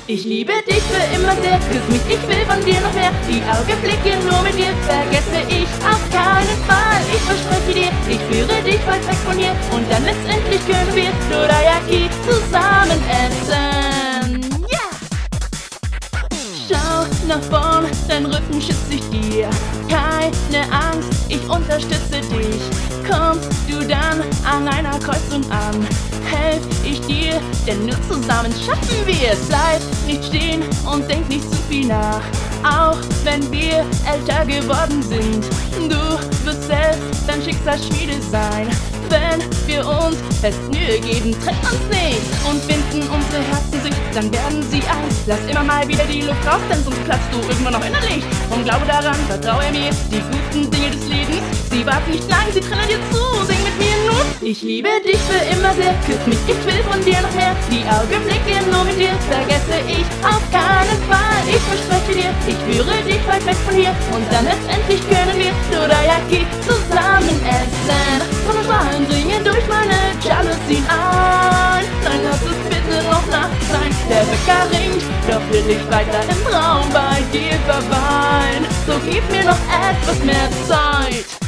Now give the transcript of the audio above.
Ich liebe dich für immer sehr, küss mich, ich will von dir noch mehr. Die Augenblicke nur mit dir vergesse ich auf keinen Fall. Ich verspreche dir, ich führe dich weit weg von hier. Und dann letztendlich können wir Dorayaki zusammen essen. Yeah! Schau nach vorn, dein Rücken schützt sich dir. Keine Angst, ich unterstütze dich. Kommst du dann an einer Kreuzung an, helf ich dir, denn nur zusammen schaffen wir es. Bleib nicht stehen und denk nicht zu viel nach, auch wenn wir älter geworden sind. Du wirst selbst dein Schicksalsschmiede sein. Wenn wir uns fest Mühe geben, trennt uns nicht und finden unsere Herzen sich, dann werden sie eins. Lass immer mal wieder die Luft raus, denn sonst platzt du irgendwann noch innerlich. Und glaube daran, vertraue mir, die guten Dinge des Lebens, sie warten nicht lang, sie trennen dir zu. Sing mit mir nun. Ich liebe dich für immer sehr, küss mich, ich will von dir noch mehr. Die Augenblicke nur mit dir vergesse ich auf keinen Fall. Ich verspreche dir, ich führe dich weit weg von hier. Und dann letztendlich können wir Dorayaki zusammen essen. Sonnenstrahlen dringen durch meine Jalousien ein. Nein, lass es bitte noch Nacht sein. Der Wecker ringt, doch will ich weiter im Traum bei dir verweilen. So gib mir noch etwas mehr Zeit.